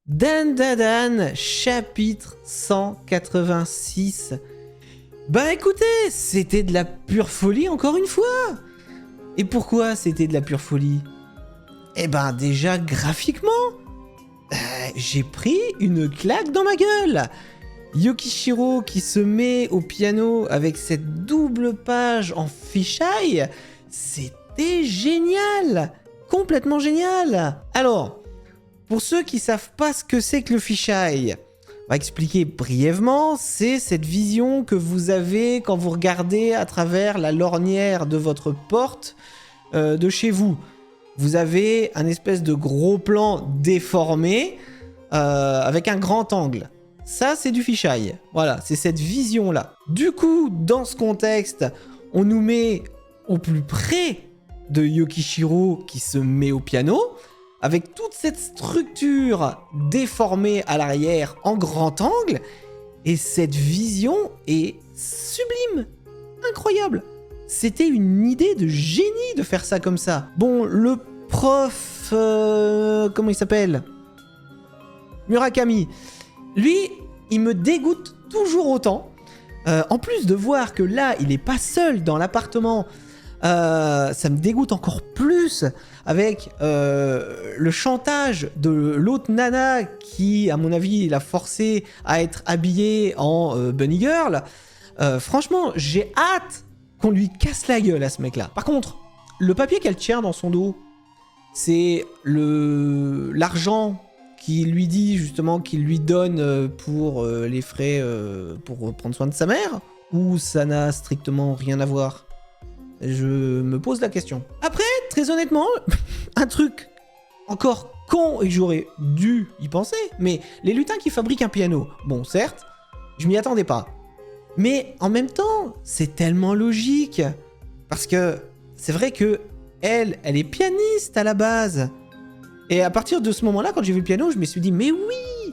Dan Dan, chapitre 186. Bah écoutez, c'était de la pure folie encore une fois. Et pourquoi c'était de la pure folie? Eh ben déjà graphiquement, j'ai pris une claque dans ma gueule. Yukishiro qui se met au piano avec cette double page en fisheye, c'était génial, complètement génial. Alors, pour ceux qui savent pas ce que c'est que le fisheye, on va expliquer brièvement, c'est cette vision que vous avez quand vous regardez à travers la lorgnière de votre porte de chez vous. Vous avez un espèce de gros plan déformé avec un grand angle. Ça, c'est du fisheye. Voilà, c'est cette vision-là. Du coup, dans ce contexte, on nous met au plus près de Yukishiro qui se met au piano, avec toute cette structure déformée à l'arrière en grand angle, et cette vision est sublime, incroyable. C'était une idée de génie de faire ça comme ça. Bon, le prof... comment il s'appelle? Murakami. Lui, il me dégoûte toujours autant. En plus de voir que là, il est pas seul dans l'appartement, ça me dégoûte encore plus avec le chantage de l'autre nana qui, à mon avis, l'a forcé à être habillée en bunny girl. Franchement, j'ai hâte qu'on lui casse la gueule à ce mec-là. Par contre, le papier qu'elle tient dans son dos, c'est l'argent qui lui dit justement qu'il lui donne pour les frais pour prendre soin de sa mère, ou ça n'a strictement rien à voir? Je me pose la question. Après, très honnêtement, un truc encore con et que j'aurais dû y penser, mais les lutins qui fabriquent un piano, bon certes, je m'y attendais pas. Mais en même temps, c'est tellement logique. Parce que c'est vrai que elle est pianiste à la base. Et à partir de ce moment-là, quand j'ai vu le piano, je me suis dit, mais oui,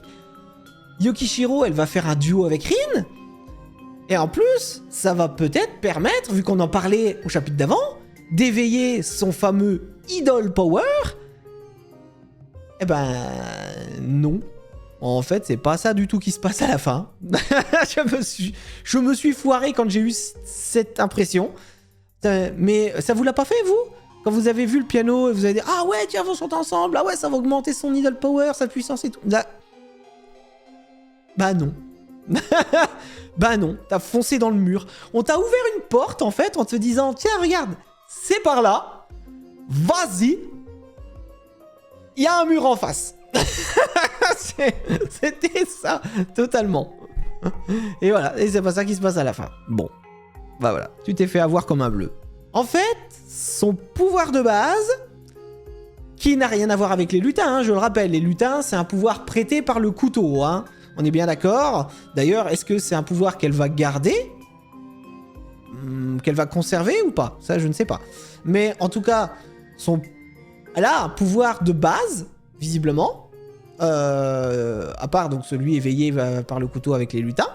Yukishiro, elle va faire un duo avec Rin. Et en plus, ça va peut-être permettre, vu qu'on en parlait au chapitre d'avant, d'éveiller son fameux Idol Power. Eh ben, non. En fait, c'est pas ça du tout qui se passe à la fin. je me suis foiré quand j'ai eu cette impression. Mais ça vous l'a pas fait, vous? Quand vous avez vu le piano et vous avez dit « Ah ouais, tiens, on chante ensemble. Ah ouais, ça va augmenter son Idol Power, sa puissance et tout. » Là... Bah non. Bah non, t'as foncé dans le mur. On t'a ouvert une porte, en fait, en te disant « Tiens, regarde, c'est par là. Vas-y. Il y a un mur en face. » C'était ça, totalement. Et voilà, et c'est pas ça qui se passe à la fin. Bon, bah voilà, tu t'es fait avoir comme un bleu. En fait, son pouvoir de base, qui n'a rien à voir avec les lutins, hein, je le rappelle, les lutins, c'est un pouvoir prêté par le couteau, hein. On est bien d'accord. D'ailleurs, est-ce que c'est un pouvoir qu'elle va garder, qu'elle va conserver ou pas? Ça, je ne sais pas. Mais en tout cas, elle a un pouvoir de base, visiblement, à part donc celui éveillé par le couteau avec les lutins,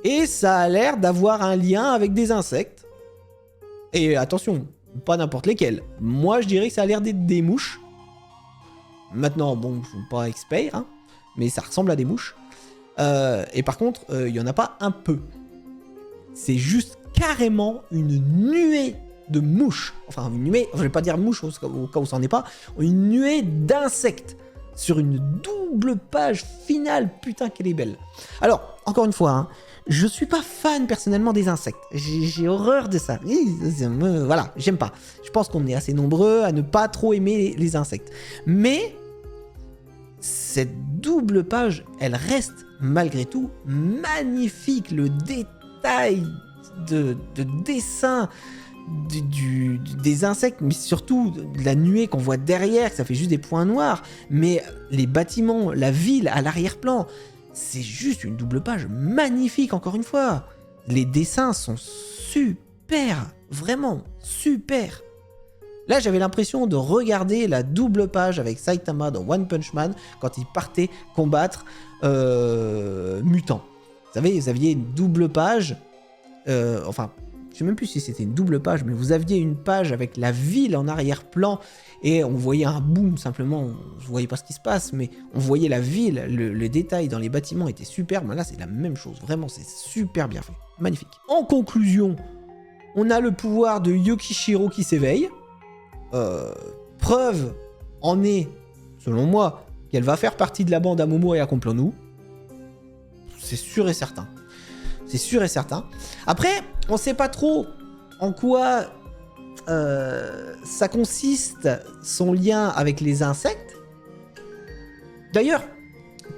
et ça a l'air d'avoir un lien avec des insectes. Et attention, pas n'importe lesquels. Moi, je dirais que ça a l'air d'être des mouches. Maintenant, bon, je suis pas expert, hein, mais ça ressemble à des mouches. Et par contre, il y en a pas un peu. C'est juste carrément une nuée de mouches. Enfin, une nuée, je vais pas dire mouches au cas où ça n'en est pas. Une nuée d'insectes sur une double page finale. Putain, qu'elle est belle. Alors, encore une fois, hein, je suis pas fan personnellement des insectes. J'ai horreur de ça. Voilà, j'aime pas. Je pense qu'on est assez nombreux à ne pas trop aimer les insectes. Mais cette double page, elle reste malgré tout magnifique. Le détail de dessin des insectes, mais surtout de la nuée qu'on voit derrière, que ça fait juste des points noirs. Mais les bâtiments, la ville à l'arrière-plan, c'est juste une double page magnifique, encore une fois. Les dessins sont super, vraiment super. Là, j'avais l'impression de regarder la double page avec Saitama dans One Punch Man quand il partait combattre Mutant. Vous savez, vous aviez une double page, enfin, je sais même plus si c'était une double page, mais vous aviez une page avec la ville en arrière-plan, et on voyait un boom, simplement, on ne voyait pas ce qui se passe, mais on voyait la ville, le détail dans les bâtiments était superbe. Là, c'est la même chose, vraiment, c'est super bien fait, magnifique. En conclusion, on a le pouvoir de Yukishiro qui s'éveille. Preuve en est, selon moi, qu'elle va faire partie de la bande à Momo et à Complot-nous. C'est sûr et certain. C'est sûr et certain. Après, on sait pas trop en quoi ça consiste, son lien avec les insectes. D'ailleurs,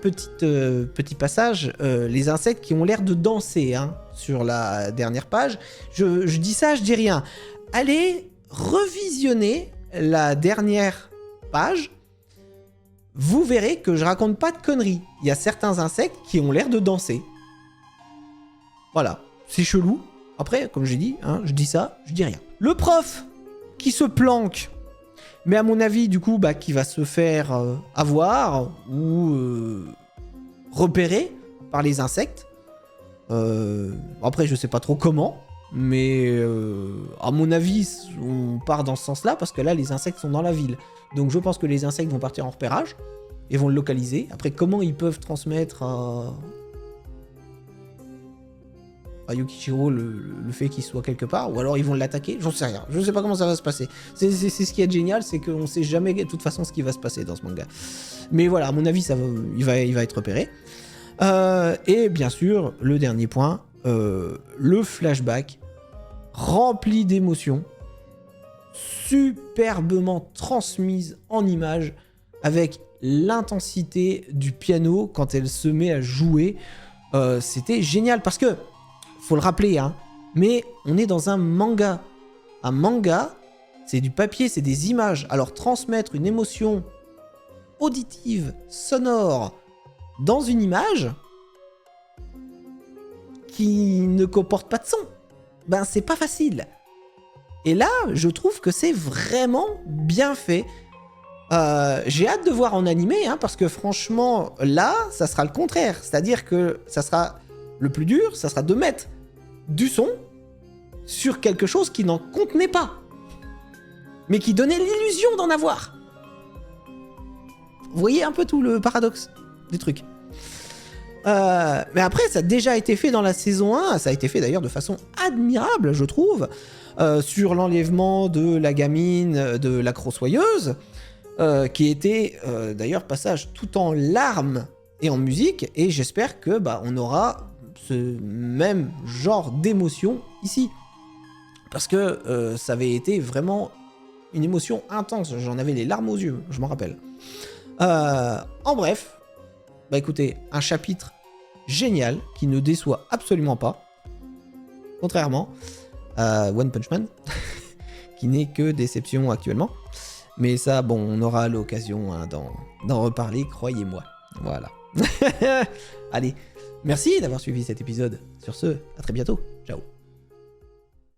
petit passage, les insectes qui ont l'air de danser hein, sur la dernière page. Je dis ça, je dis rien. Allez revisionner la dernière page. Vous verrez que je raconte pas de conneries. Il y a certains insectes qui ont l'air de danser. Voilà, c'est chelou. Après, comme j'ai dit, hein, je dis ça, je dis rien. Le prof qui se planque, mais à mon avis, du coup, bah, qui va se faire avoir ou repérer par les insectes. Après, je sais pas trop comment, mais à mon avis, on part dans ce sens-là parce que là, les insectes sont dans la ville. Donc, je pense que les insectes vont partir en repérage et vont le localiser. Après, comment ils peuvent transmettre à Yukishiro le fait qu'il soit quelque part, ou alors ils vont l'attaquer, j'en sais rien, je sais pas comment ça va se passer. C'est ce qui est génial, c'est qu'on sait jamais de toute façon ce qui va se passer dans ce manga. Mais voilà, à mon avis, il va être repéré. Et bien sûr, le dernier point, le flashback rempli d'émotions, superbement transmise en images, avec l'intensité du piano quand elle se met à jouer. C'était génial parce que faut le rappeler, hein, mais on est dans un manga. Un manga, c'est du papier, c'est des images. Alors transmettre une émotion auditive, sonore, dans une image qui ne comporte pas de son, ben c'est pas facile. Et là, je trouve que c'est vraiment bien fait. J'ai hâte de voir en animé, hein, parce que franchement, là, ça sera le contraire. C'est-à-dire que ça sera... Le plus dur, ça sera de mettre du son sur quelque chose qui n'en contenait pas, mais qui donnait l'illusion d'en avoir. Vous voyez un peu tout le paradoxe du truc. Mais après, ça a déjà été fait dans la saison 1, ça a été fait d'ailleurs de façon admirable, je trouve, sur l'enlèvement de la gamine de la crossoyeuse, qui était d'ailleurs passage tout en larmes et en musique, et j'espère que on aura ce même genre d'émotion ici. Parce que ça avait été vraiment une émotion intense, j'en avais les larmes aux yeux, je m'en rappelle. En bref, écoutez, un chapitre génial, qui ne déçoit absolument pas, contrairement à One Punch Man, qui n'est que déception actuellement. Mais ça, bon, on aura l'occasion hein, d'en reparler, croyez-moi. Voilà. Allez, merci d'avoir suivi cet épisode. Sur ce, à très bientôt. Ciao.